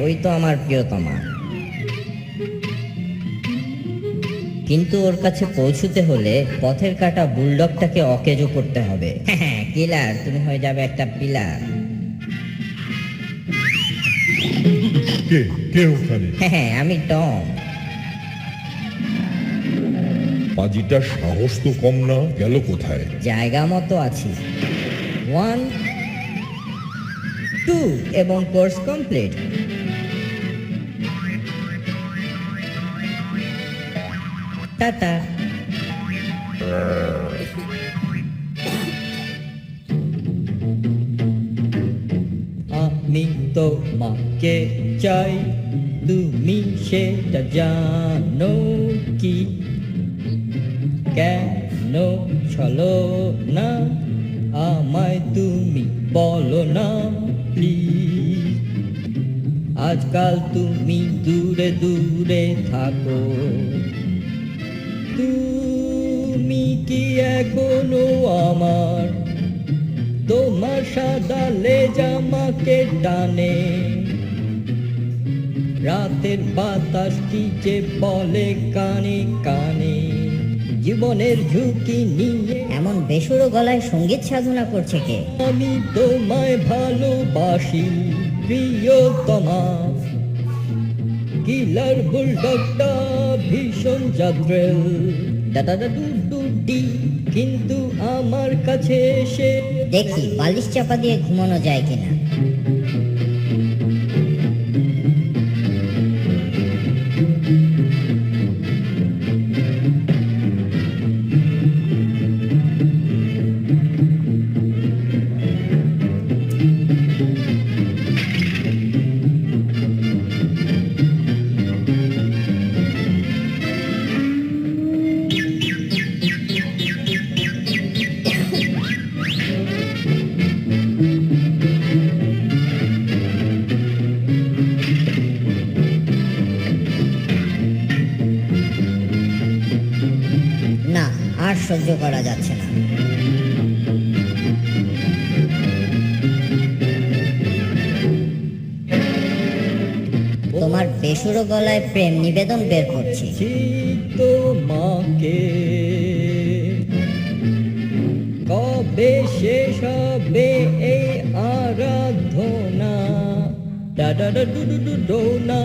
ওই তো আমার প্রিয়তমা। কিন্তু ওর কাছে পৌঁছতে হলে পথের কাটা বুলডগটাকে অকেজো করতে হবে। হ্যাঁ, কিলার, তুমি হয়ে যাবে একটা পিলার। কে কে ওখানে? হ্যাঁ, আমি টম। পাজিটার সাহস তো কম না, গেল কোথায়? জায়গা মতো আছি। 1 2 এবং কোর্স কমপ্লিট। টাটা। আমি তোমাকে চাই, তুমি সেটা জানো কি? কেন চলো না আমায় তুমি বলো না প্লিজ। আজকাল তুমি দূরে দূরে থাকো, তুমি কি এখনো আমার? তোমার সাদা লেজ আমাকে টানে, রাতের বাতাস কি যে বলে কানে কানে। জীবনের ঝুঁকি নিয়ে এমন বেসুরো গলায় সঙ্গীত সাধনা করছে কে? আমি তোমায় ভালোবাসি প্রিয়তমা। কিলার বুলডগটা ভীষণ জাদ্রেল, দাদা দাদু ডুডি, কিন্তু আমার কাছে এসে দেখি বালিশ চাপা দিয়ে ঘুমানো যায় কিনা। না, আর সহ্য করা যাচ্ছে না। তোমার বেসুরো গলায় প্রেম নিবেদন বের করছি। তোমাকে কবে শেষ হবে এই আরাধনা? ডা ডা ডা ডু ডু ডু ডো না।